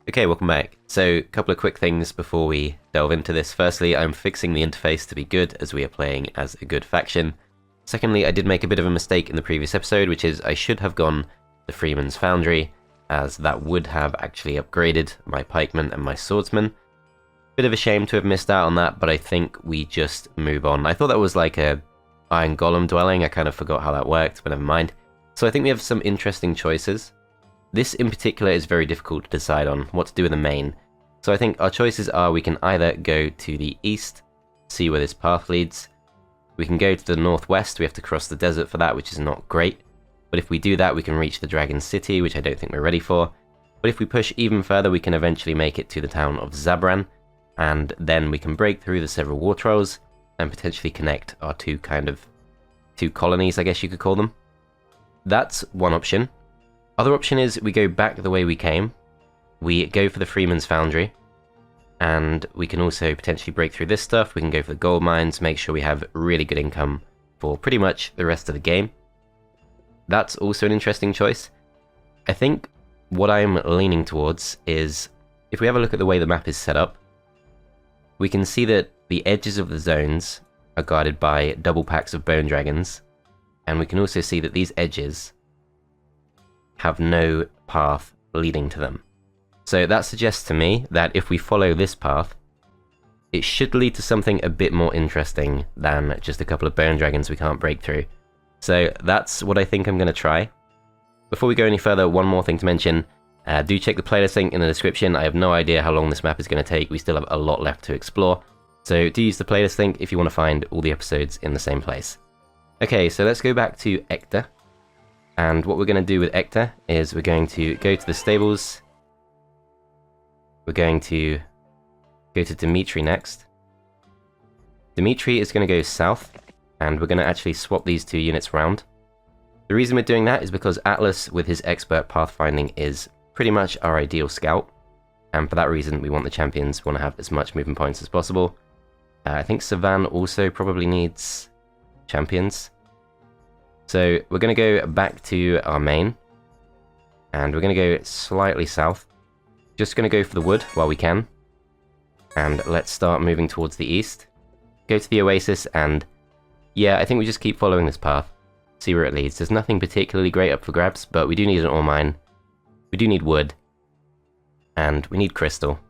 Okay, welcome back. So, a couple of quick things before we delve into this. Firstly, I'm fixing the interface to be good as we are playing as a good faction. Secondly, I did make a bit of a mistake in the previous episode, which is I should have gone to Freeman's Foundry, as that would have actually upgraded my pikemen and my swordsmen. Bit of a shame to have missed out on that, but I think we just move on. I thought that was like a iron golem dwelling. I kind of forgot how that worked, but never mind. So I think we have some interesting choices. This in particular is very difficult to decide on what to do with the main. So I think our choices are we can either go to the east, see where this path leads. We can go to the northwest, we have to cross the desert for that, which is not great. But if we do that, we can reach the Dragon City, which I don't think we're ready for. But if we push even further, we can eventually make it to the town of Zabran, and then we can break through the several war trolls and potentially connect our two colonies, I guess you could call them. That's one option. Other option is we go back the way we came, we go for the Freeman's Foundry, and we can also potentially break through this stuff. We can go for the gold mines, make sure we have really good income for pretty much the rest of the game. That's also an interesting choice. I think what I'm leaning towards is, if we have a look at the way the map is set up, we can see that the edges of the zones are guarded by double packs of bone dragons, and we can also see that these edges have no path leading to them. So that suggests to me that if we follow this path, it should lead to something a bit more interesting than just a couple of bone dragons we can't break through. So that's what I think I'm going to try. Before we go any further, one more thing to mention. Do check the playlist link in the description. I have no idea how long this map is going to take. We still have a lot left to explore. So do use the playlist link if you want to find all the episodes in the same place. Okay, so let's go back to Ector. And what we're going to do with Ector is we're going to go to the stables. We're going to go to Dimitri next. Dimitri is going to go south, and we're going to actually swap these two units around. The reason we're doing that is because Atlas, with his expert pathfinding, is pretty much our ideal scout. And for that reason, we want the champions, we want to have as much movement points as possible. I think Savan also probably needs champions. So we're going to go back to our main, and we're going to go slightly south. Just going to go for the wood while we can, and let's start moving towards the east. Go to the oasis, and yeah, I think we just keep following this path, see where it leads. There's nothing particularly great up for grabs, but we do need an ore mine, we do need wood, and we need crystal.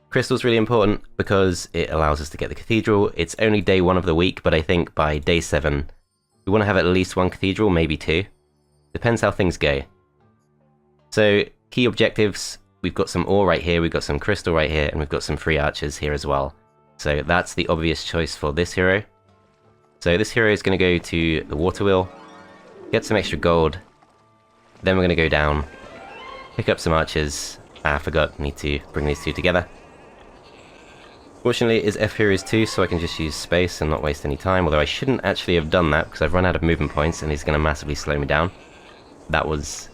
Crystal's really important because it allows us to get the cathedral. It's only day 1 of the week, but I think by day 7, we want to have at least 1 cathedral, maybe 2. Depends how things go. So, key objectives. We've got some ore right here, we've got some crystal right here, and we've got some free archers here as well. So that's the obvious choice for this hero. So this hero is going to go to the water wheel, get some extra gold, then we're going to go down, pick up some archers. I forgot, need to bring these two together. Fortunately, it is F Heroes 2, so I can just use space and not waste any time, although I shouldn't actually have done that, because I've run out of movement points and he's going to massively slow me down. That was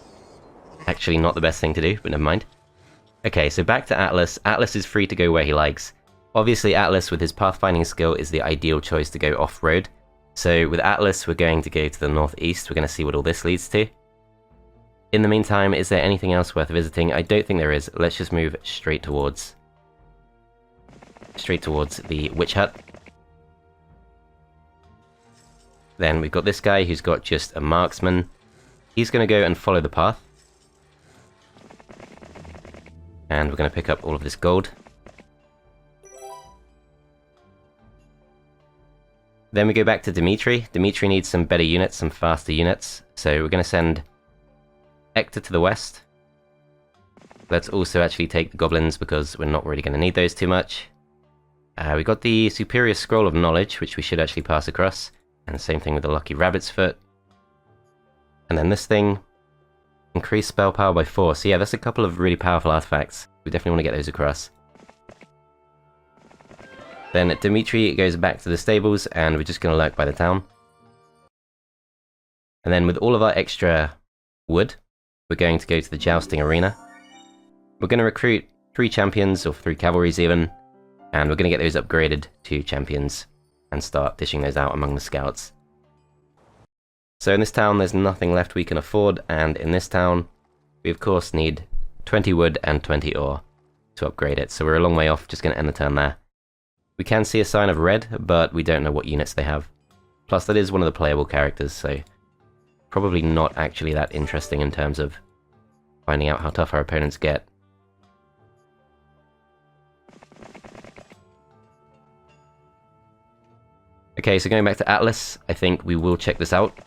actually not the best thing to do, but never mind. Okay, so back to Atlas. Atlas is free to go where he likes. Obviously, Atlas, with his pathfinding skill, is the ideal choice to go off-road. So with Atlas, we're going to go to the northeast. We're going to see what all this leads to. In the meantime, is there anything else worth visiting? I don't think there is. Let's just move straight towards the witch hut. Then we've got this guy who's got just a marksman. He's going to go and follow the path. And we're going to pick up all of this gold. Then we go back to Dimitri. Dimitri needs some better units, some faster units. So we're going to send Ector to the west. Let's also actually take the goblins, because we're not really going to need those too much. We got the Superior Scroll of Knowledge, which we should actually pass across. And the same thing with the Lucky Rabbit's Foot. And then this thing, increase spell power by 4. So yeah, that's a couple of really powerful artifacts. We definitely want to get those across. Then Dimitri goes back to the stables, and we're just going to lurk by the town. And then with all of our extra wood, we're going to go to the jousting arena. We're going to recruit 3 champions, or 3 cavalries even, and we're going to get those upgraded to champions and start dishing those out among the scouts. So in this town there's nothing left we can afford, and in this town we of course need 20 wood and 20 ore. to upgrade it, so we're a long way off, just going to end the turn there. We can see a sign of red, but we don't know what units they have. Plus, that is one of the playable characters, so probably not actually that interesting in terms of finding out how tough our opponents get. Okay, so going back to Atlas, I think we will check this out.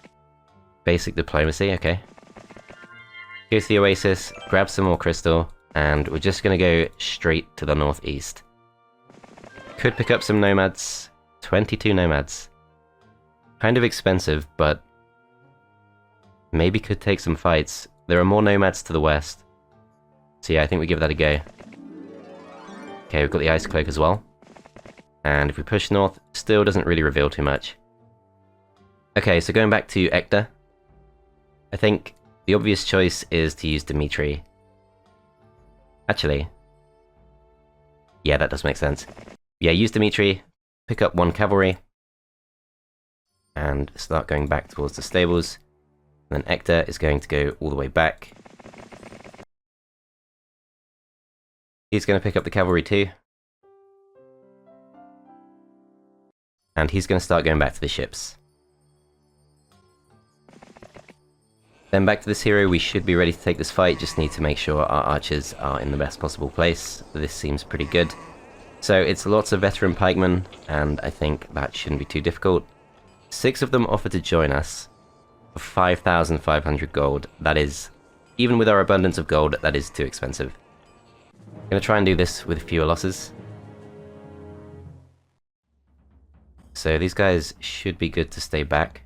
Basic diplomacy, okay. Go to the Oasis, grab some more crystal, and we're just going to go straight to the northeast. Could pick up some nomads. 22 nomads. Kind of expensive, but maybe could take some fights. There are more nomads to the west. So yeah, I think we give that a go. Okay, we've got the Ice Cloak as well. And if we push north, still doesn't really reveal too much. Okay, so going back to Ector, I think the obvious choice is to use Dimitri. Actually, yeah, that does make sense. Yeah, use Dimitri, pick up 1 cavalry, and start going back towards the stables. And then Ector is going to go all the way back. He's going to pick up the cavalry too. And he's going to start going back to the ships. Then back to this hero, we should be ready to take this fight, just need to make sure our archers are in the best possible place. This seems pretty good. So it's lots of veteran pikemen, and I think that shouldn't be too difficult. 6 of them offer to join us for 5,500 gold. That is, even with our abundance of gold, that is too expensive. I'm going to try and do this with fewer losses. So these guys should be good to stay back.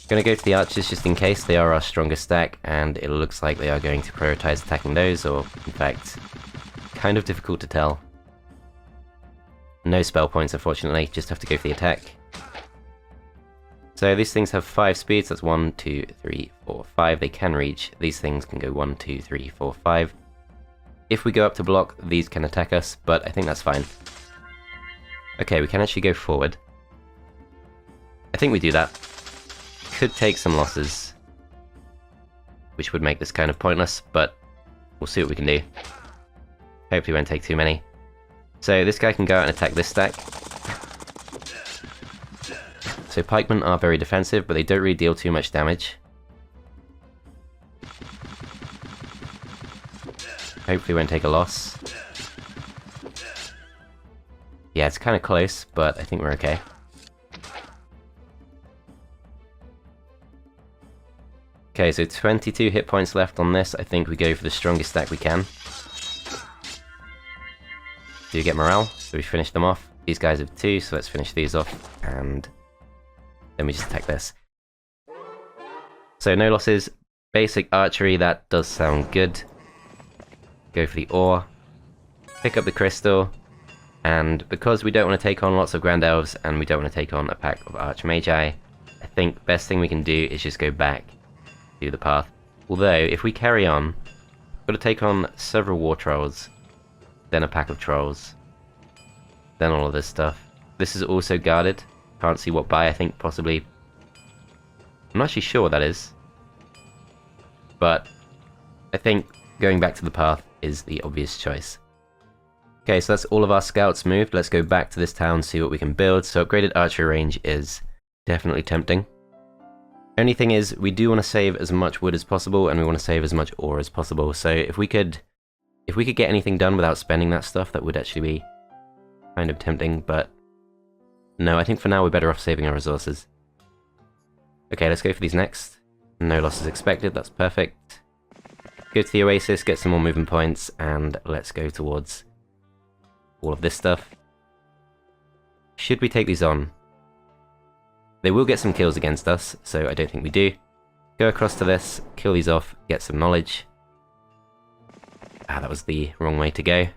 Going to go to the archers just in case. They are our strongest stack, and it looks like they are going to prioritize attacking those, or in fact, kind of difficult to tell. No spell points, unfortunately, just have to go for the attack. So these things have 5 speeds, that's 1, 2, 3, 4, 5. They can reach. These things can go 1, 2, 3, 4, 5. If we go up to block, these can attack us, but I think that's fine. Okay, we can actually go forward. I think we do that. Could take some losses, which would make this kind of pointless, but we'll see what we can do. Hopefully won't take too many. So this guy can go out and attack this stack. So pikemen are very defensive, but they don't really deal too much damage. Hopefully won't take a loss. Yeah, it's kind of close, but I think we're okay. Okay, so 22 hit points left on this. I think we go for the strongest stack we can. Do get morale, so we finish them off. These guys have 2, so let's finish these off, and then we just attack this. So no losses. Basic archery, that does sound good. Go for the ore. Pick up the crystal. And because we don't want to take on lots of Grand Elves, and we don't want to take on a pack of Archmagi, I think best thing we can do is just go back to the path. Although, if we carry on, we've got to take on several war trolls, then a pack of trolls, then all of this stuff. This is also guarded. Can't see what by, I think possibly... I'm not actually sure what that is. But I think going back to the path is the obvious choice. Okay, so that's all of our scouts moved. Let's go back to this town, see what we can build. So upgraded archery range is definitely tempting. Only thing is, we do want to save as much wood as possible, and we want to save as much ore as possible. So if we could get anything done without spending that stuff, that would actually be kind of tempting, but no, I think for now we're better off saving our resources. Okay, let's go for these next. No losses expected, that's perfect. Go to the Oasis, get some more movement points, and let's go towards all of this stuff. Should we take these on? They will get some kills against us, so I don't think we do. Go across to this, kill these off, get some knowledge. Ah, that was the wrong way to go.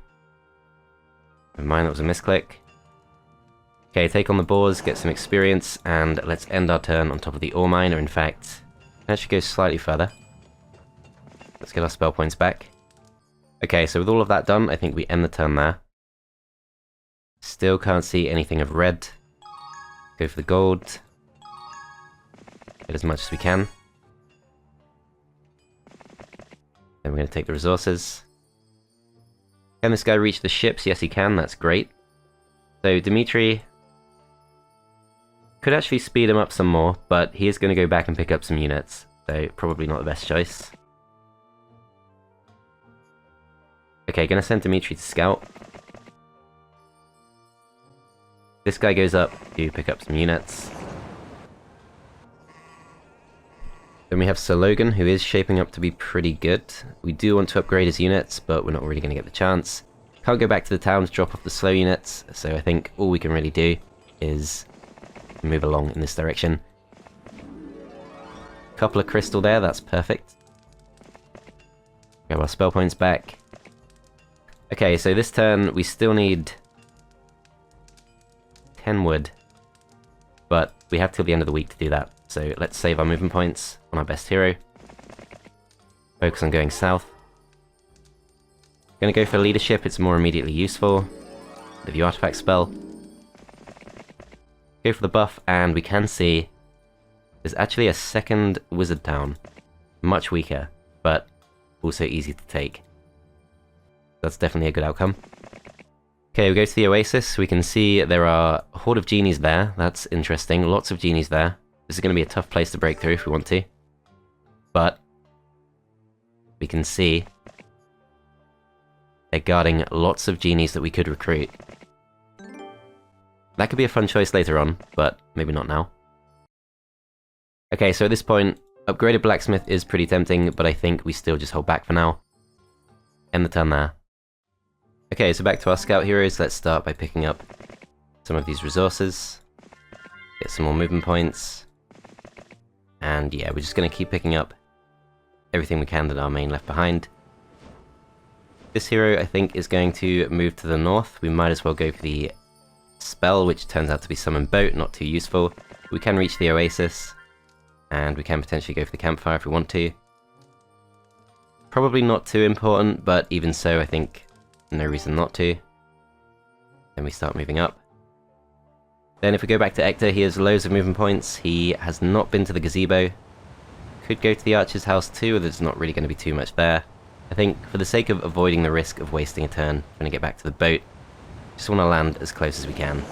Never mind, that was a misclick. Okay, take on the boars, get some experience, and let's end our turn on top of the ore mine, or in fact, actually go slightly further. Let's get our spell points back. Okay, so with all of that done, I think we end the turn there. Still can't see anything of red. Go for the gold. Get as much as we can. Then we're going to take the resources. Can this guy reach the ships? Yes, he can. That's great. So Dimitri could actually speed him up some more, but he is going to go back and pick up some units. So probably not the best choice. Okay, going to send Dimitri to scout. This guy goes up to pick up some units. Then we have Sir Logan, who is shaping up to be pretty good. We do want to upgrade his units, but we're not really going to get the chance. Can't go back to the town to drop off the slow units, so I think all we can really do is move along in this direction. Couple of crystal there, that's perfect. Grab our spell points back. Okay, so this turn we still need 10 wood, but we have till the end of the week to do that. So let's save our movement points on our best hero. Focus on going south. Gonna go for leadership, it's more immediately useful. The view artifact spell. Go for the buff, and we can see there's actually a second wizard town. Much weaker, but also easy to take. That's definitely a good outcome. Okay, we go to the Oasis. We can see there are a horde of genies there. That's interesting. Lots of genies there. This is going to be a tough place to break through if we want to. But we can see they're guarding lots of genies that we could recruit. That could be a fun choice later on, but maybe not now. Okay, so at this point, upgraded blacksmith is pretty tempting, but I think we still just hold back for now. End the turn there. Okay, so back to our scout heroes. Let's start by picking up some of these resources. Get some more movement points. And yeah, we're just going to keep picking up everything we can that our main left behind. This hero, I think, is going to move to the north. We might as well go for the spell, which turns out to be summon boat, not too useful. We can reach the Oasis, and we can potentially go for the campfire if we want to. Probably not too important, but even so, I think no reason not to. Then we start moving up. Then if we go back to Ector, he has loads of movement points. He has not been to the gazebo. Could go to the archer's house too, there's not really going to be too much there. I think for the sake of avoiding the risk of wasting a turn, we're going to get back to the boat. Just want to land as close as we can.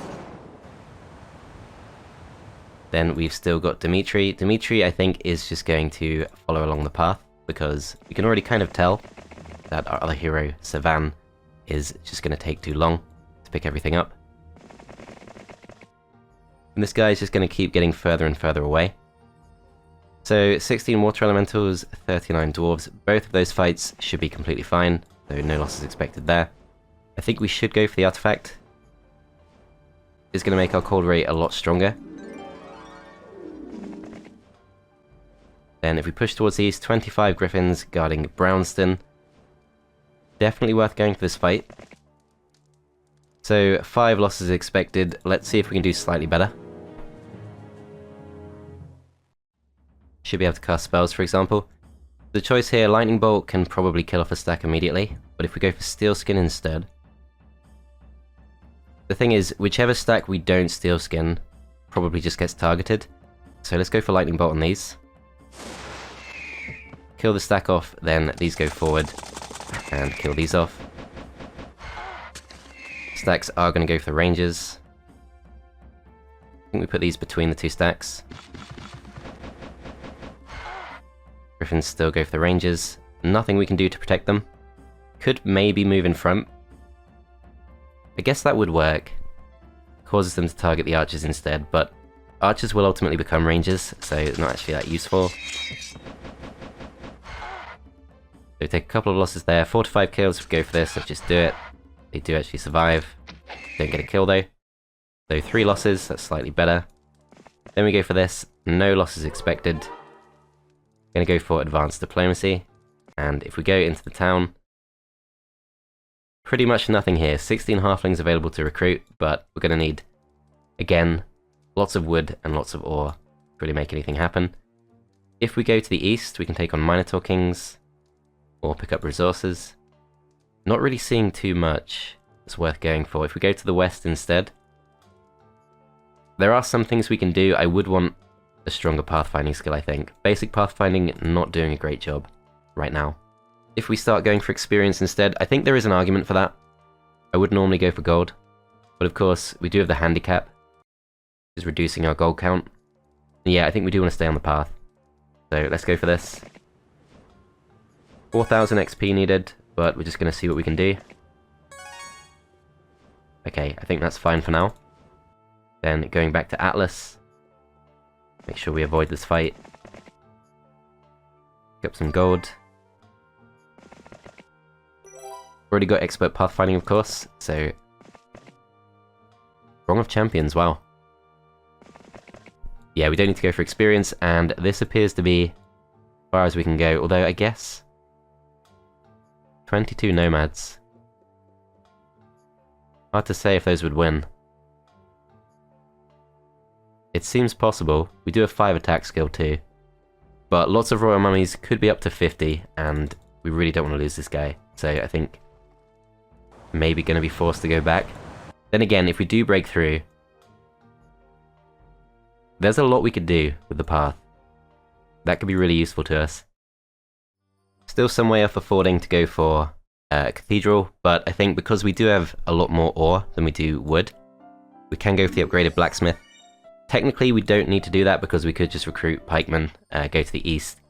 Then we've still got Dimitri. Dimitri, I think, is just going to follow along the path, because we can already kind of tell that our other hero, Savan, is just going to take too long to pick everything up. And this guy is just going to keep getting further and further away. So 16 water elementals, 39 dwarves. Both of those fights should be completely fine, so no losses expected there. I think we should go for the artifact. It's going to make our cold rate a lot stronger. Then if we push towards the east, 25 griffins guarding Brownston. Definitely worth going for this fight. So 5 losses expected. Let's see if we can do slightly better. Should be able to cast spells, for example. The choice here, Lightning Bolt can probably kill off a stack immediately, but if we go for Steel Skin instead... The thing is, whichever stack we don't Steel Skin probably just gets targeted. So let's go for Lightning Bolt on these. Kill the stack off, then these go forward, and kill these off. Stacks are going to go for the Rangers. I think we put these between the 2 stacks. Griffins still go for the Rangers. Nothing we can do to protect them. Could maybe move in front. I guess that would work. Causes them to target the archers instead, but archers will ultimately become Rangers, so it's not actually that useful. So take a couple of losses there. 4 to 5 kills if we go for this, let's just do it. They do actually survive. Don't get a kill though. So 3 losses, that's slightly better. Then we go for this. No losses expected. Gonna go for advanced diplomacy. And if we go into the town, pretty much nothing here. 16 halflings available to recruit, but we're gonna need, again, lots of wood and lots of ore to really make anything happen. If we go to the east, we can take on Minotaur Kings, or pick up resources. Not really seeing too much that's worth going for. If we go to the west instead, there are some things we can do. I would want a stronger pathfinding skill, I think. Basic pathfinding, not doing a great job right now. if we start going for experience instead. I think there is an argument for that. I would normally go for gold, but of course we do have the handicap, which is reducing our gold count. And yeah, I think we do want to stay on the path. So let's go for this. 4,000 XP needed, but we're just going to see what we can do. Okay, I think that's fine for now. Then going back to Atlas. Make sure we avoid this fight. Pick up some gold. Already got expert pathfinding, of course, so... Wrong of champions, wow. Yeah, we don't need to go for experience, and this appears to be as far as we can go, although I guess... 22 nomads. Hard to say if those would win. It seems possible. We do have 5 attack skill too. But lots of royal mummies could be up to 50, and we really don't want to lose this guy. So I think maybe going to be forced to go back. Then again, if we do break through, there's a lot we could do with the path. That could be really useful to us. Still some way off affording to go for a cathedral, but I think because we do have a lot more ore than we do wood, we can go for the upgraded blacksmith. Technically, we don't need to do that because we could just recruit pikemen, go to the east,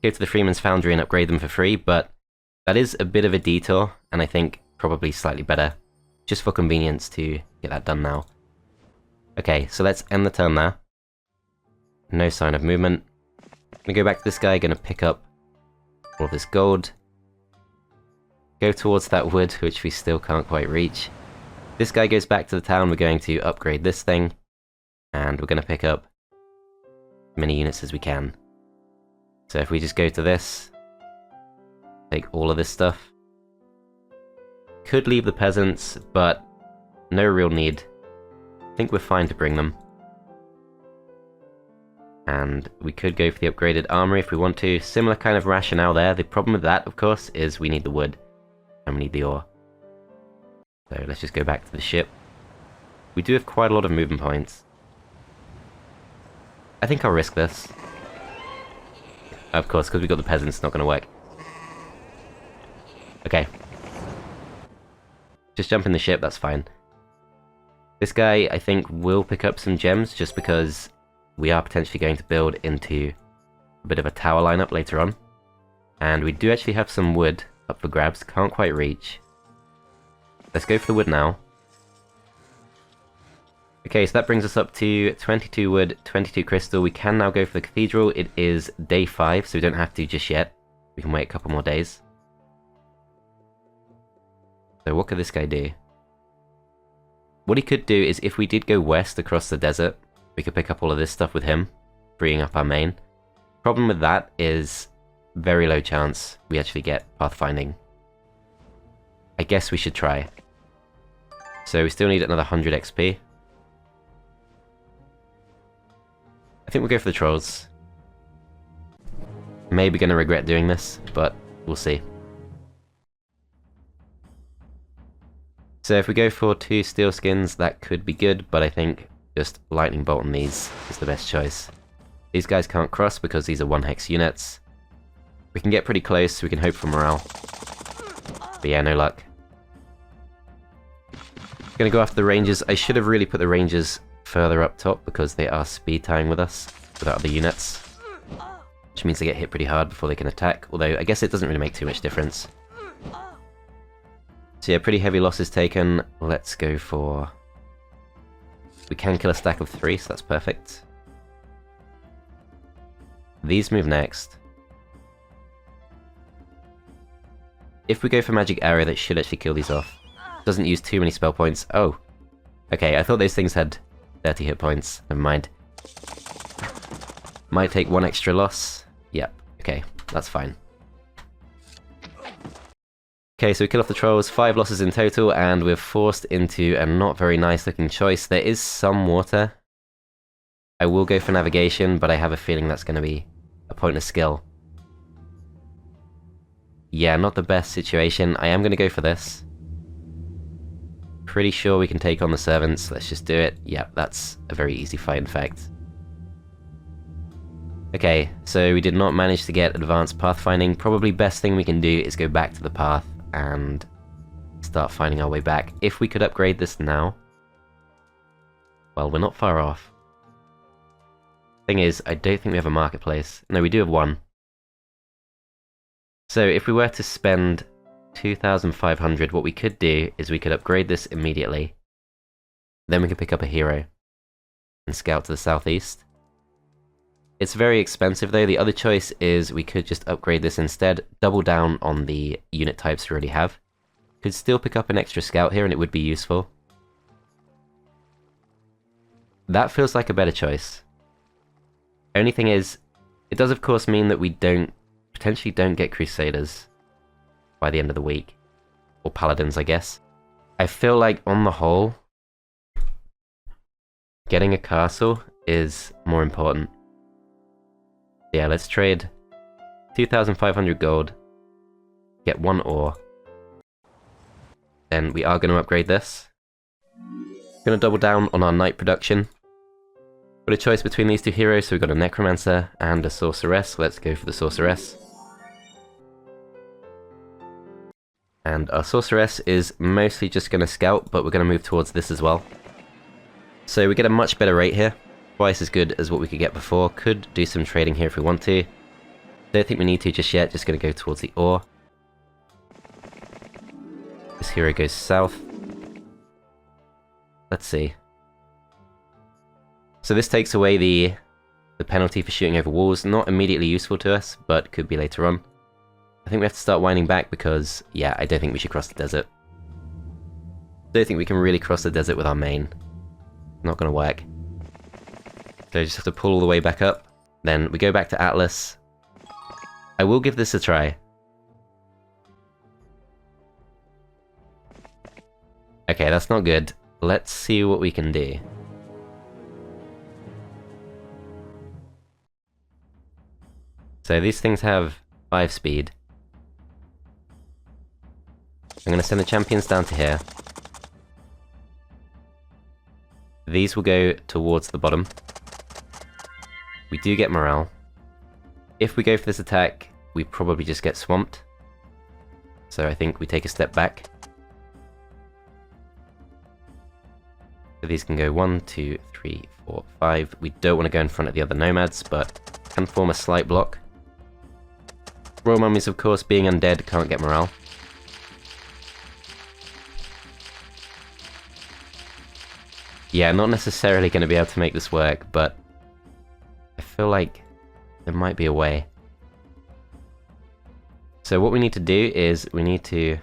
go to the Freeman's Foundry and upgrade them for free, but that is a bit of a detour, and I think probably slightly better, just for convenience to get that done now. Okay, so let's end the turn there. No sign of movement. I'm gonna go back to this guy, gonna pick up all of this gold. Go towards that wood, which we still can't quite reach. This guy goes back to the town, we're going to upgrade this thing, and we're gonna pick up as many units as we can. So if we just go to this, take all of this stuff. Could leave the peasants, but no real need. I think we're fine to bring them. And we could go for the upgraded armory if we want to. Similar kind of rationale there. The problem with that, of course, is we need the wood. And we need the ore. So let's just go back to the ship. We do have quite a lot of movement points. I think I'll risk this. Of course, because we've got the peasants, it's not going to work. Okay. Just jump in the ship, that's fine. This guy, I think, will pick up some gems just because we are potentially going to build into a bit of a tower lineup later on. And we do actually have some wood up for grabs, can't quite reach. Let's go for the wood now. Okay, so that brings us up to 22 wood, 22 crystal. We can now go for the cathedral. It is day 5, so we don't have to just yet. We can wait a couple more days. So what could this guy do? What he could do is if we did go west across the desert, we could pick up all of this stuff with him, freeing up our main. Problem with that is very low chance we actually get pathfinding. I guess we should try. So we still need another 100 XP. I think we'll go for the trolls. Maybe gonna regret doing this, but we'll see. So if we go for 2 steel skins, that could be good, but I think just lightning bolt on these is the best choice. These guys can't cross because these are 1 hex units. We can get pretty close, so we can hope for morale. But yeah, no luck. Gonna go after the rangers. I should have really put the rangers further up top because they are speed tying with us without other units. Which means they get hit pretty hard before they can attack, although I guess it doesn't really make too much difference. So yeah, pretty heavy losses taken. Let's go for... We can kill a stack of 3, so that's perfect. These move next. If we go for magic arrow, that should actually kill these off. Doesn't use too many spell points. Oh. Okay, I thought those things had 30 hit points. Never mind. Might take 1 extra loss. Yep, okay, that's fine. Okay, so we kill off the trolls, 5 losses in total, and we're forced into a not very nice looking choice. There is some water. I will go for navigation, but I have a feeling that's going to be a pointless skill. Yeah, not the best situation. I am going to go for this. Pretty sure we can take on the servants. Let's just do it. Yep, that's a very easy fight, in fact. Okay, so we did not manage to get advanced pathfinding. Probably best thing we can do is go back to the path and start finding our way back. If we could upgrade this now, well, we're not far off. Thing is, I don't think we have a marketplace. No, we do have one. So if we were to spend 2,500, what we could do is we could upgrade this immediately. Then we could pick up a hero and scout to the southeast. It's very expensive though. The other choice is we could just upgrade this instead, double down on the unit types we already have. Could still pick up an extra scout here and it would be useful. That feels like a better choice. Only thing is, it does of course mean that we potentially don't get Crusaders by the end of the week. Or Paladins, I guess. I feel like on the whole, getting a castle is more important. Yeah, let's trade 2,500 gold, get 1 ore. Then we are going to upgrade this. Going to double down on our knight production. Got a choice between these two heroes, so we've got a necromancer and a sorceress. Let's go for the sorceress. And our sorceress is mostly just going to scout, but we're going to move towards this as well. So we get a much better rate here. Twice as good as what we could get before. Could do some trading here if we want to. Don't think we need to just yet, just going to go towards the ore. This hero goes south. Let's see. So this takes away the penalty for shooting over walls. Not immediately useful to us, but could be later on. I think we have to start winding back because, yeah, I don't think we should cross the desert. Don't think we can really cross the desert with our main. Not going to work. So just have to pull all the way back up. Then we go back to Atlas. I will give this a try. Okay, that's not good. Let's see what we can do. So these things have 5 speed. I'm going to send the champions down to here. These will go towards the bottom. We do get morale. If we go for this attack, we probably just get swamped. So I think we take a step back. So these can go 1, 2, 3, 4, 5. We don't want to go in front of the other nomads, but can form a slight block. Royal mummies, of course, being undead, can't get morale. Yeah, not necessarily going to be able to make this work, but I feel like there might be a way. So what we need to do is we need to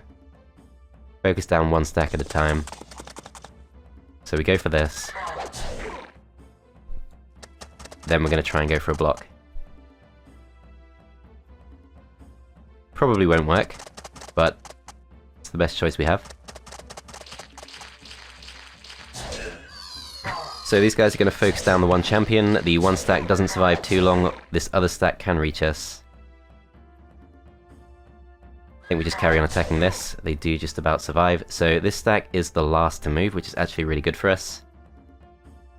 focus down 1 stack at a time. So we go for this. Then we're going to try and go for a block. Probably won't work, but it's the best choice we have. So these guys are going to focus down the 1 champion. The 1 stack doesn't survive too long. This other stack can reach us. I think we just carry on attacking this. They do just about survive. So this stack is the last to move, which is actually really good for us.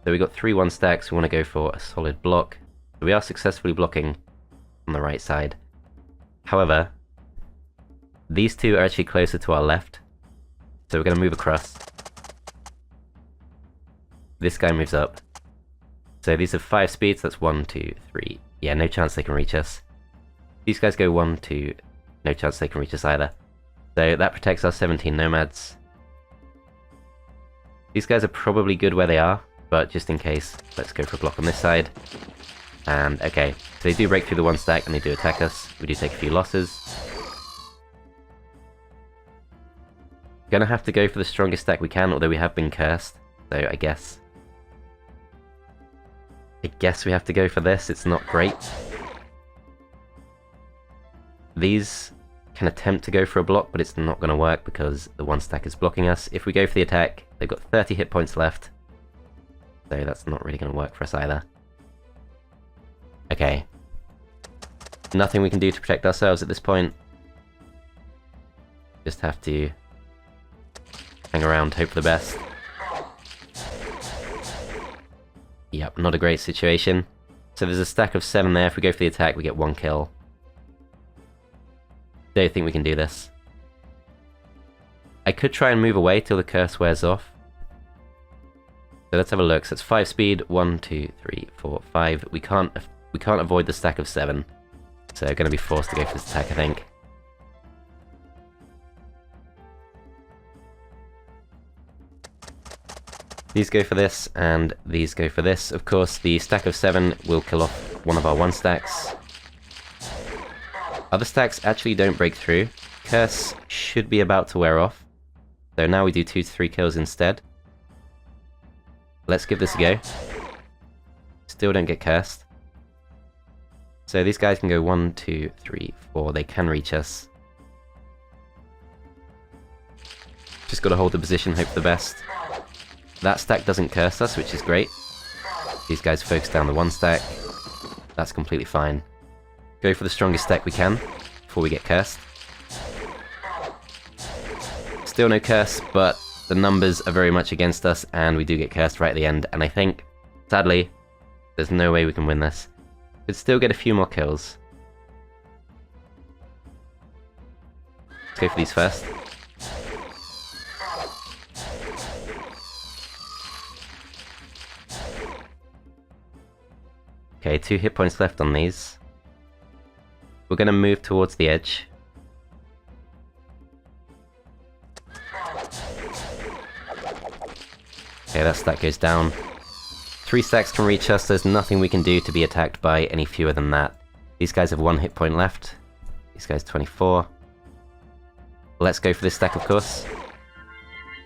So we got 3 1 stacks. We want to go for a solid block. So we are successfully blocking on the right side. However, these two are actually closer to our left. So we're going to move across. This guy moves up. So these are 5 speeds, that's 1, 2, 3. Yeah, no chance they can reach us. These guys go 1, 2, no chance they can reach us either. So that protects our 17 nomads. These guys are probably good where they are, but just in case, let's go for a block on this side. And okay, so they do break through the 1 stack and they do attack us. We do take a few losses. Gonna have to go for the strongest stack we can, although we have been cursed. So I guess we have to go for this. It's not great. These can attempt to go for a block, but it's not going to work because the 1 stack is blocking us. If we go for the attack, they've got 30 hit points left. So that's not really going to work for us either. Okay. Nothing we can do to protect ourselves at this point. Just have to hang around, hope for the best. Yep, not a great situation. So there's a stack of 7 there. If we go for the attack, we get 1 kill. Don't think we can do this. I could try and move away till the curse wears off. So let's have a look. So it's 5 speed. 1, 2, 3, 4, 5. We can't avoid the stack of 7. So we're going to be forced to go for this attack, I think. These go for this, and these go for this. Of course, the stack of 7 will kill off one of our 1 stacks. Other stacks actually don't break through. Curse should be about to wear off. So now we do 2 to 3 kills instead. Let's give this a go. Still don't get cursed. So these guys can go 1, 2, 3, 4. They can reach us. Just got to hold the position, hope for the best. That stack doesn't curse us, which is great. These guys focus down the 1 stack. That's completely fine. Go for the strongest stack we can before we get cursed. Still no curse, but the numbers are very much against us, and we do get cursed right at the end. And I think, sadly, there's no way we can win this. Could still get a few more kills. Let's go for these first. Okay, 2 hit points left on these. We're going to move towards the edge. Okay, that stack goes down. 3 stacks can reach us. There's nothing we can do to be attacked by any fewer than that. These guys have 1 hit point left. These guys 24. Let's go for this stack, of course.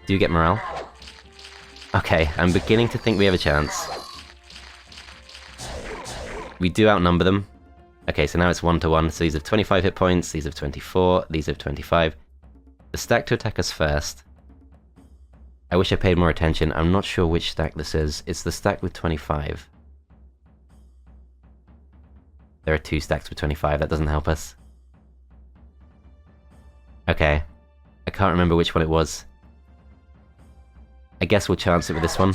Do you get morale? Okay, I'm beginning to think we have a chance. We do outnumber them. Okay, so now it's 1 to 1. So these have 25 hit points, these have 24, these have 25. The stack to attack us first. I wish I paid more attention. I'm not sure which stack this is. It's the stack with 25. There are 2 stacks with 25. That doesn't help us. Okay. I can't remember which one it was. I guess we'll chance it with this one.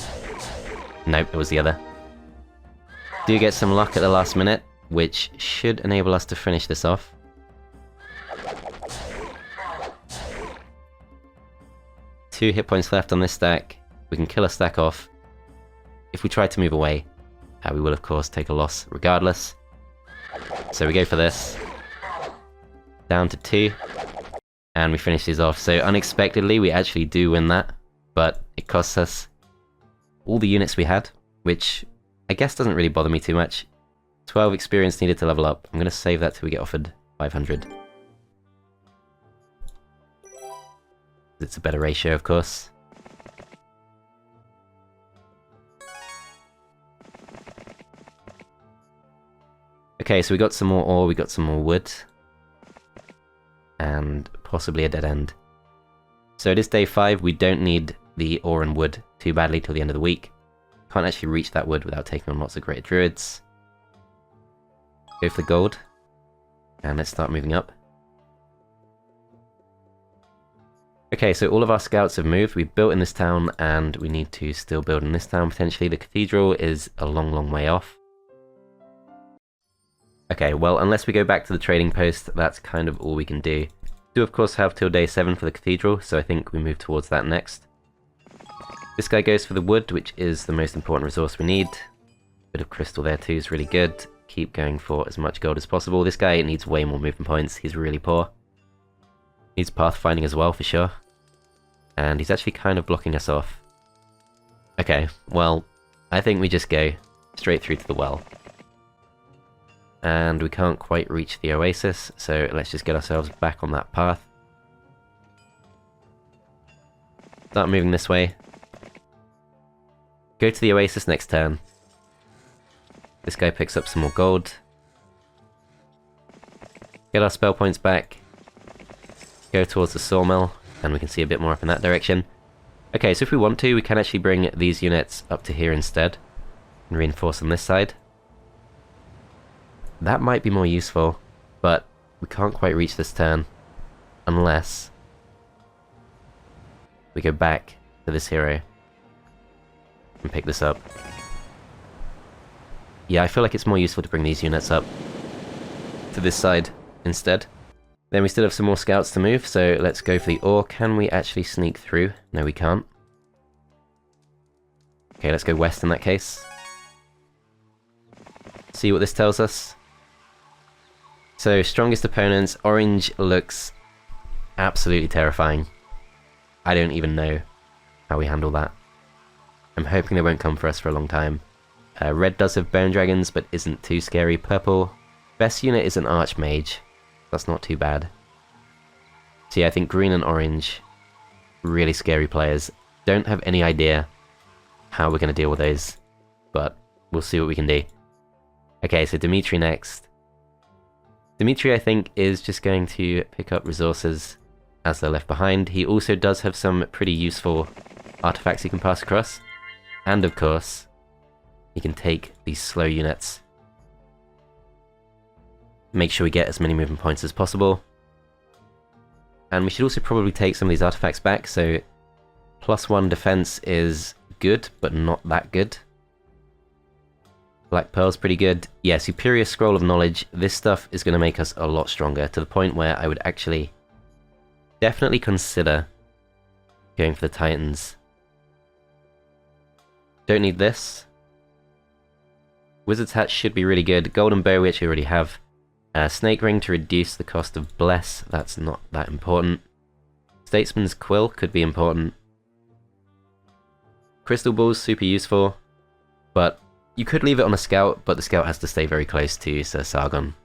Nope, it was the other. Do get some luck at the last minute, which should enable us to finish this off. Two hit points left on this stack. We can kill a stack off. If we try to move away, we will of course take a loss regardless. So we go for this. Down to 2. And we finish these off. So unexpectedly, we actually do win that. But it costs us all the units we had, which I guess doesn't really bother me too much. 12 experience needed to level up. I'm going to save that till we get offered 500. It's a better ratio, of course. Okay, so we got some more ore, we got some more wood. And possibly a dead end. So it is day 5, we don't need the ore and wood too badly till the end of the week. Can't actually reach that wood without taking on lots of great druids. Go for the gold. And let's start moving up. Okay, so all of our scouts have moved. We've built in this town, and we need to still build in this town, potentially. The cathedral is a long, long way off. Okay, well, unless we go back to the trading post, that's kind of all we can do. We do, of course, have till day 7 for the cathedral, so I think we move towards that next. This guy goes for the wood, which is the most important resource we need. Bit of crystal there too is really good. Keep going for as much gold as possible. This guy needs way more movement points. He's really poor. Needs pathfinding as well, for sure. And he's actually kind of blocking us off. Okay, well, I think we just go straight through to the well. And we can't quite reach the oasis, so let's just get ourselves back on that path. Start moving this way. Go to the oasis next turn. This guy picks up some more gold. Get our spell points back. Go towards the sawmill, and we can see a bit more up in that direction. Okay, so if we want to, we can actually bring these units up to here instead, and reinforce on this side. That might be more useful, but we can't quite reach this turn, unless we go back to this hero and pick this up. Yeah, I feel like it's more useful to bring these units up to this side instead. Then we still have some more scouts to move, so let's go for the ore. Can we actually sneak through? No, we can't. Okay, let's go west in that case. See what this tells us. So, strongest opponents. Orange looks absolutely terrifying. I don't even know how we handle that. I'm hoping they won't come for us for a long time. Red does have bone dragons, but isn't too scary. Purple, best unit is an archmage. That's not too bad. So yeah, I think green and orange, really scary players. Don't have any idea how we're going to deal with those, but we'll see what we can do. Okay, so Dimitri next. Dimitri, I think, is just going to pick up resources as they're left behind. He also does have some pretty useful artifacts he can pass across. And of course, he can take these slow units. Make sure we get as many movement points as possible. And we should also probably take some of these artifacts back, so +1 defense is good, but not that good. Black Pearl's pretty good. Yeah, Superior Scroll of Knowledge. This stuff is going to make us a lot stronger, to the point where I would actually definitely consider going for the Titans. Don't need this. Wizard's Hat should be really good. Golden Bow, we actually already have. Snake Ring to reduce the cost of Bless. That's not that important. Statesman's Quill could be important. Crystal Ball's super useful, but you could leave it on a scout, but the scout has to stay very close to Sir Sargon.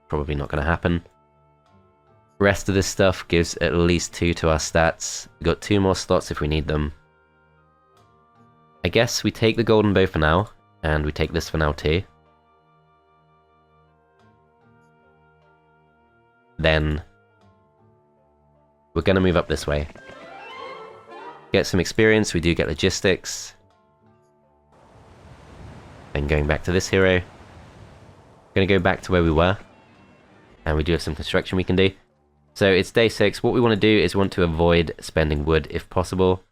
Probably not going to happen. Rest of this stuff gives at least 2 to our stats. We've got 2 more slots if we need them. I guess we take the Golden Bow for now, and we take this for now too. Then we're going to move up this way. Get some experience, we do get logistics. Then going back to this hero. Going to go back to where we were. And we do have some construction we can do. So it's day 6. What we want to do is we want to avoid spending wood if possible.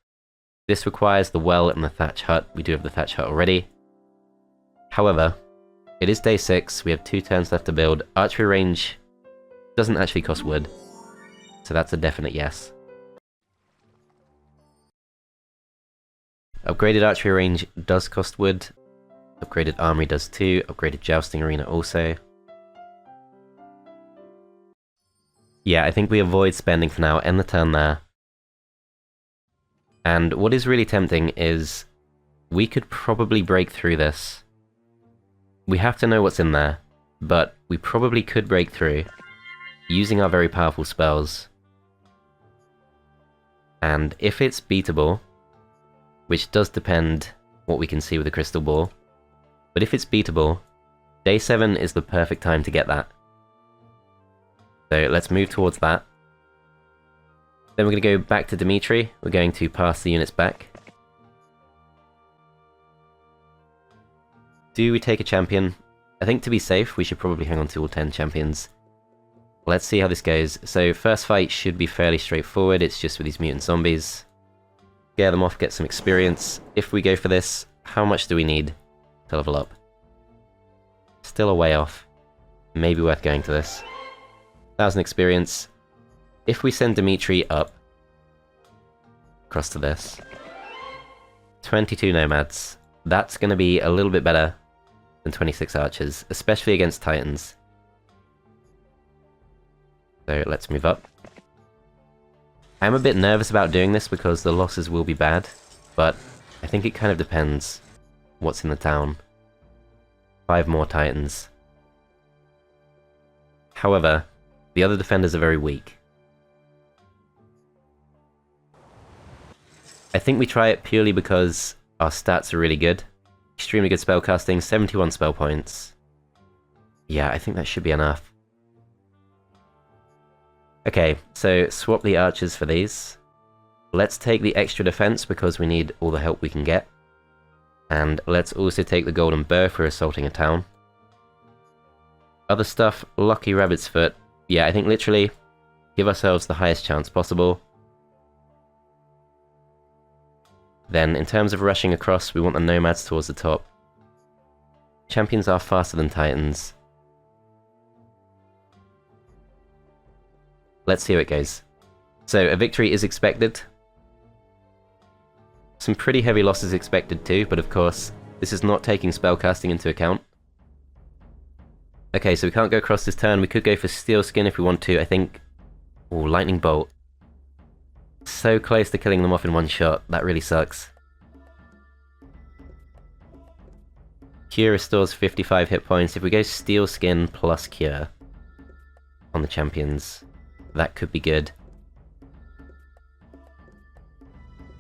This requires the well and the thatch hut. We do have the thatch hut already. However, it is day 6. We have 2 turns left to build. Archery range doesn't actually cost wood. So that's a definite yes. Upgraded archery range does cost wood. Upgraded armory does too. Upgraded jousting arena also. Yeah, I think we avoid spending for now. End the turn there. And what is really tempting is we could probably break through this. We have to know what's in there, but we probably could break through using our very powerful spells. And if it's beatable, which does depend what we can see with the crystal ball, but if it's beatable, day 7 is the perfect time to get that. So let's move towards that. Then we're going to go back to Dimitri. We're going to pass the units back. Do we take a champion? I think to be safe, we should probably hang on to all 10 champions. Let's see how this goes. So first fight should be fairly straightforward. It's just with these mutant zombies. Scare them off, get some experience. If we go for this, how much do we need to level up? Still a way off. Maybe worth going to this. 1,000 experience. If we send Dimitri up across to this, 22 nomads, that's going to be a little bit better than 26 archers, especially against titans. So let's move up. I'm a bit nervous about doing this because the losses will be bad, but I think it kind of depends what's in the town. 5 more titans. However, the other defenders are very weak. I think we try it purely because our stats are really good. Extremely good spellcasting, 71 spell points. Yeah, I think that should be enough. Okay, so swap the archers for these. Let's take the extra defense because we need all the help we can get. And let's also take the golden bow for assaulting a town. Other stuff, lucky rabbit's foot. Yeah, I think literally give ourselves the highest chance possible. Then in terms of rushing across, we want the nomads towards the top. Champions are faster than Titans. Let's see how it goes. So, a victory is expected. Some pretty heavy losses expected too, but of course, this is not taking spellcasting into account. Okay, so we can't go across this turn. We could go for Steel Skin if we want to, I think. Oh, Lightning Bolt. So close to killing them off in one shot. That really sucks. Cure restores 55 hit points. If we go Steel Skin plus Cure on the champions, that could be good.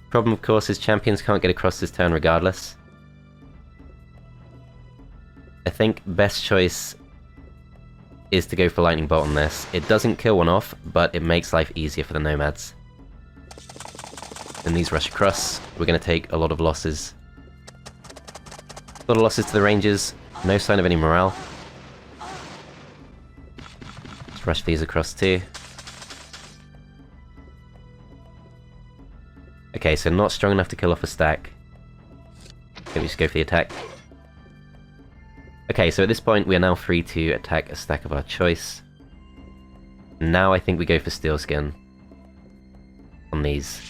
Problem, of course, is champions can't get across this turn regardless. I think best choice is to go for Lightning Bolt on this. It doesn't kill one off, but it makes life easier for the nomads. And these rush across. We're going to take a lot of losses. A lot of losses to the rangers. No sign of any morale. Let's rush these across too. Okay, so not strong enough to kill off a stack. Let me just go for the attack. Okay, so at this point we are now free to attack a stack of our choice. Now I think we go for Steel Skin on these.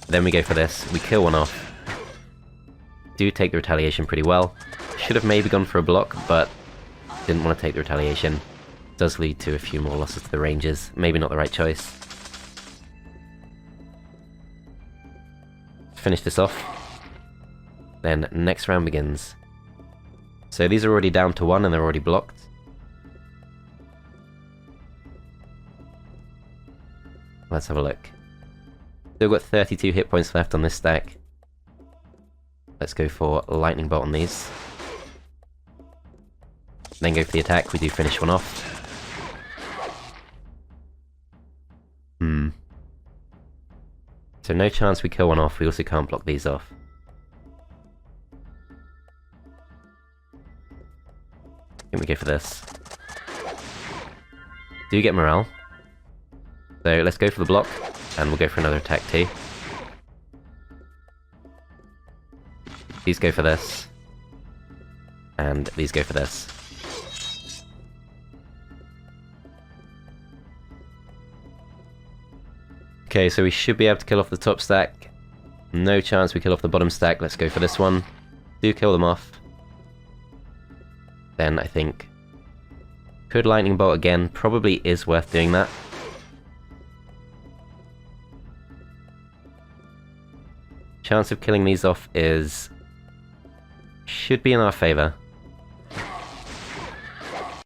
Then we go for this. We kill one off. Do take the retaliation pretty well. Should have maybe gone for a block, but didn't want to take the retaliation. Does lead to a few more losses to the rangers. Maybe not the right choice. Finish this off. Then next round begins. So these are already down to 1 and they're already blocked. Let's have a look. Still got 32 hit points left on this stack. Let's go for Lightning Bolt on these. Then go for the attack. We do finish one off. So no chance we kill one off. We also can't block these off. I think we go for this. Do get morale. So let's go for the block, and we'll go for another attack too. These go for this. And these go for this. Okay, so we should be able to kill off the top stack. No chance we kill off the bottom stack. Let's go for this one. Do kill them off. Then I think could Lightning Bolt again. Probably is worth doing that. Chance of killing these off is should be in our favor.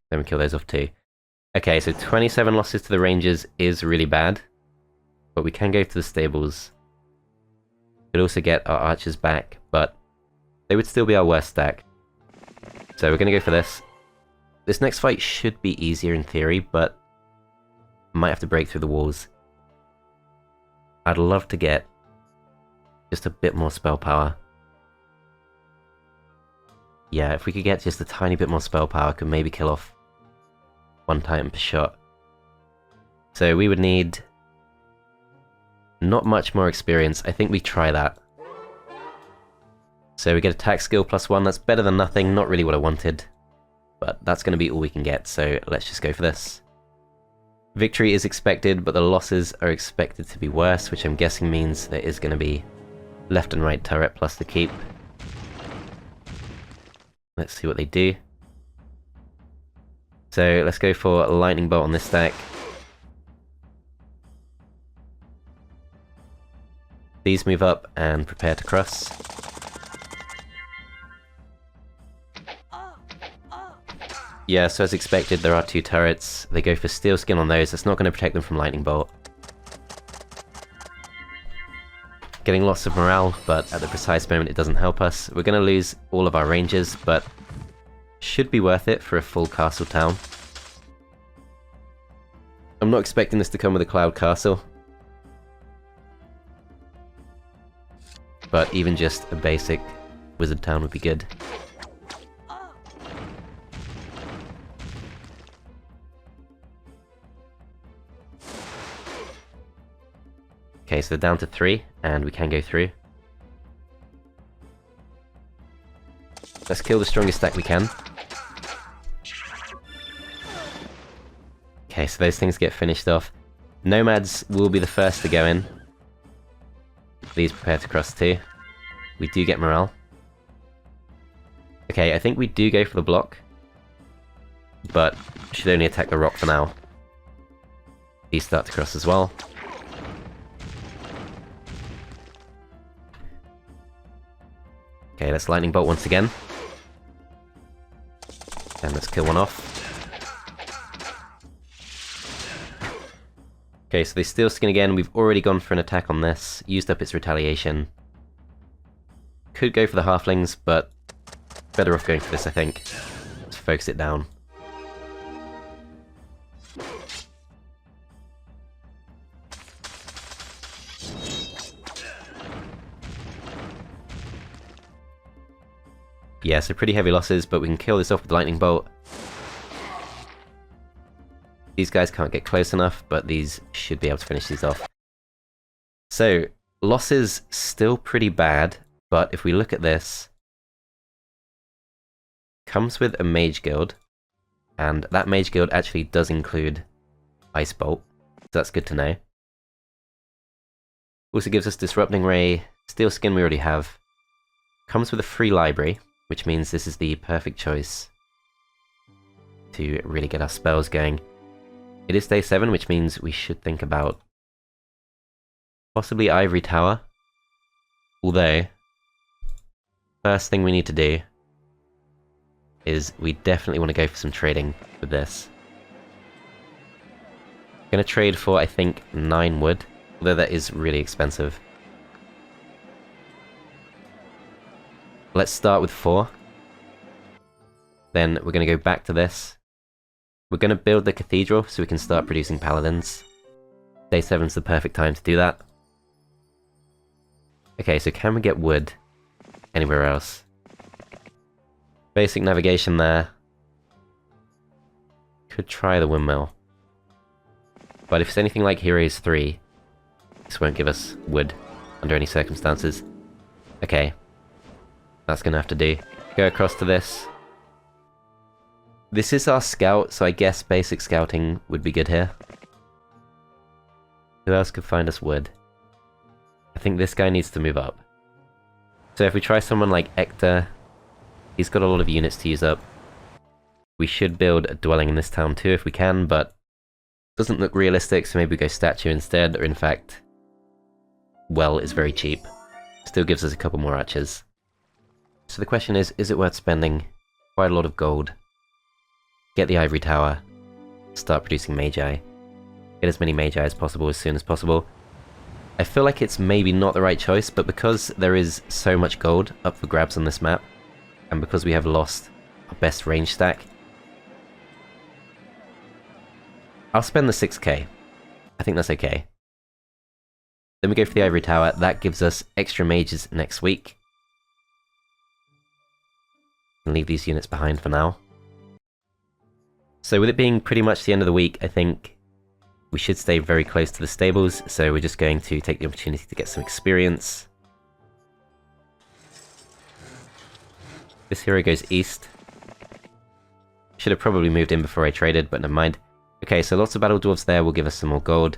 Then we kill those off too. Okay, so 27 losses to the Rangers is really bad. But we can go to the stables. Could also get our archers back, but they would still be our worst stack. So we're going to go for this. This next fight should be easier in theory, but might have to break through the walls. I'd love to get just a bit more spell power. Yeah, if we could get just a tiny bit more spell power, could maybe kill off one Titan per shot. So we would need not much more experience. I think we try that. So we get attack skill +1. That's better than nothing. Not really what I wanted. But that's going to be all we can get, so let's just go for this. Victory is expected, but the losses are expected to be worse, which I'm guessing means there is going to be left and right turret plus the keep. Let's see what they do. So let's go for a Lightning Bolt on this stack. These move up and prepare to cross. Yeah, so as expected, there are 2 turrets. They go for Steel Skin on those. That's not going to protect them from Lightning Bolt. Getting lots of morale, but at the precise moment it doesn't help us. We're going to lose all of our rangers, but should be worth it for a full castle town. I'm not expecting this to come with a cloud castle. But even just a basic wizard town would be good. Okay, so they're down to 3, and we can go through. Let's kill the strongest stack we can. Okay, so those things get finished off. Nomads will be the first to go in. Please prepare to cross too. We do get morale. Okay, I think we do go for the block. But should only attack the rock for now. These start to cross as well. Okay, let's lightning bolt once again. And let's kill one off. Okay, so they steal skin again. We've already gone for an attack on this, used up its retaliation. Could go for the halflings, but better off going for this, I think. Let's focus it down. Yeah, so pretty heavy losses, but we can kill this off with lightning bolt. These guys can't get close enough, but these should be able to finish these off. So, losses still pretty bad, but if we look at this, comes with a mage guild, and that mage guild actually does include Ice Bolt, so that's good to know. Also gives us Disrupting Ray, Steel Skin we already have. Comes with a free library, which means this is the perfect choice to really get our spells going. It is day 7, which means we should think about possibly Ivory Tower. Although, first thing we need to do is we definitely want to go for some trading with this. I'm going to trade for, I think, 9 wood, although that is really expensive. Let's start with 4. Then we're going to go back to this. We're going to build the cathedral so we can start producing paladins. Day 7's the perfect time to do that. Okay, so can we get wood anywhere else? Basic navigation there. Could try the windmill. But if it's anything like Heroes 3, this won't give us wood under any circumstances. Okay. That's going to have to do. Go across to this. This is our scout, so I guess basic scouting would be good here. Who else could find us wood? I think this guy needs to move up. So if we try someone like Ector, he's got a lot of units to use up. We should build a dwelling in this town too if we can, but doesn't look realistic, so maybe we go statue instead, or in fact, well is very cheap. Still gives us a couple more archers. So the question is it worth spending quite a lot of gold? Get the ivory tower, start producing magi. Get as many magi as possible as soon as possible. I feel like it's maybe not the right choice, but because there is so much gold up for grabs on this map, and because we have lost our best range stack, I'll spend the 6k. I think that's okay. Then we go for the ivory tower. That gives us extra mages next week. And leave these units behind for now. So with it being pretty much the end of the week, I think we should stay very close to the stables, so we're just going to take the opportunity to get some experience. This hero goes east. Should have probably moved in before I traded, but never mind. Okay, so lots of battle dwarves there will give us some more gold.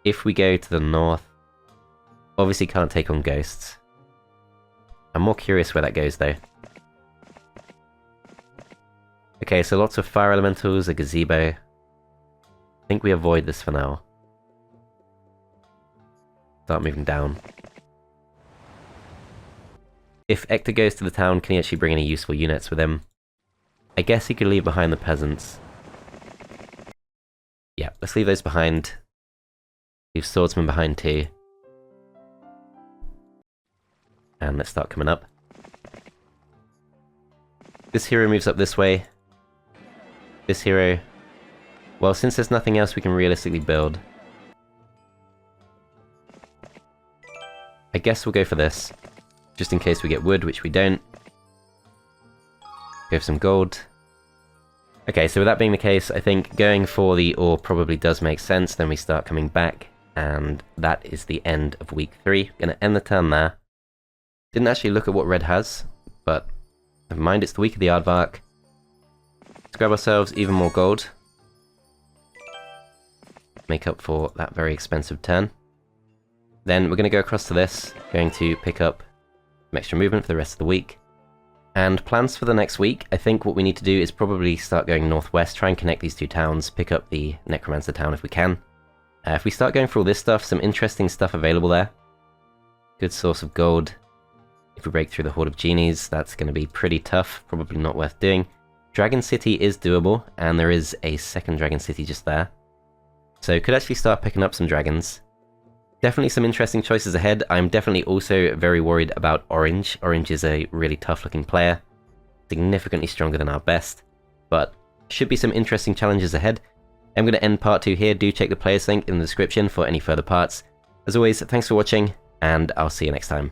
If we go to the north, obviously can't take on ghosts. I'm more curious where that goes though. Okay, so lots of fire elementals, a gazebo. I think we avoid this for now. Start moving down. If Ector goes to the town, can he actually bring any useful units with him? I guess he could leave behind the peasants. Yeah, let's leave those behind. Leave swordsmen behind too. And let's start coming up. This hero moves up this way. This hero... Well, since there's nothing else we can realistically build, I guess we'll go for this. Just in case we get wood, which we don't. Go for some gold. Okay, so with that being the case, I think going for the ore probably does make sense. Then we start coming back, and that is the end of week 3. Gonna end the turn there. Didn't actually look at what red has, but never mind, it's the week of the aardvark. Let's grab ourselves even more gold. Make up for that very expensive turn. Then we're going to go across to this, going to pick up some extra movement for the rest of the week. And plans for the next week, I think what we need to do is probably start going northwest, try and connect these two towns, pick up the Necromancer town if we can. If we start going for all this stuff, some interesting stuff available there. Good source of gold. If we break through the Horde of Genies, that's going to be pretty tough, probably not worth doing. Dragon City is doable, and there is a second Dragon City just there. So could actually start picking up some dragons. Definitely some interesting choices ahead. I'm definitely also very worried about Orange. Orange is a really tough looking player, significantly stronger than our best, but should be some interesting challenges ahead. I'm going to end part 2 here. Do check the players link in the description for any further parts. As always, thanks for watching, and I'll see you next time.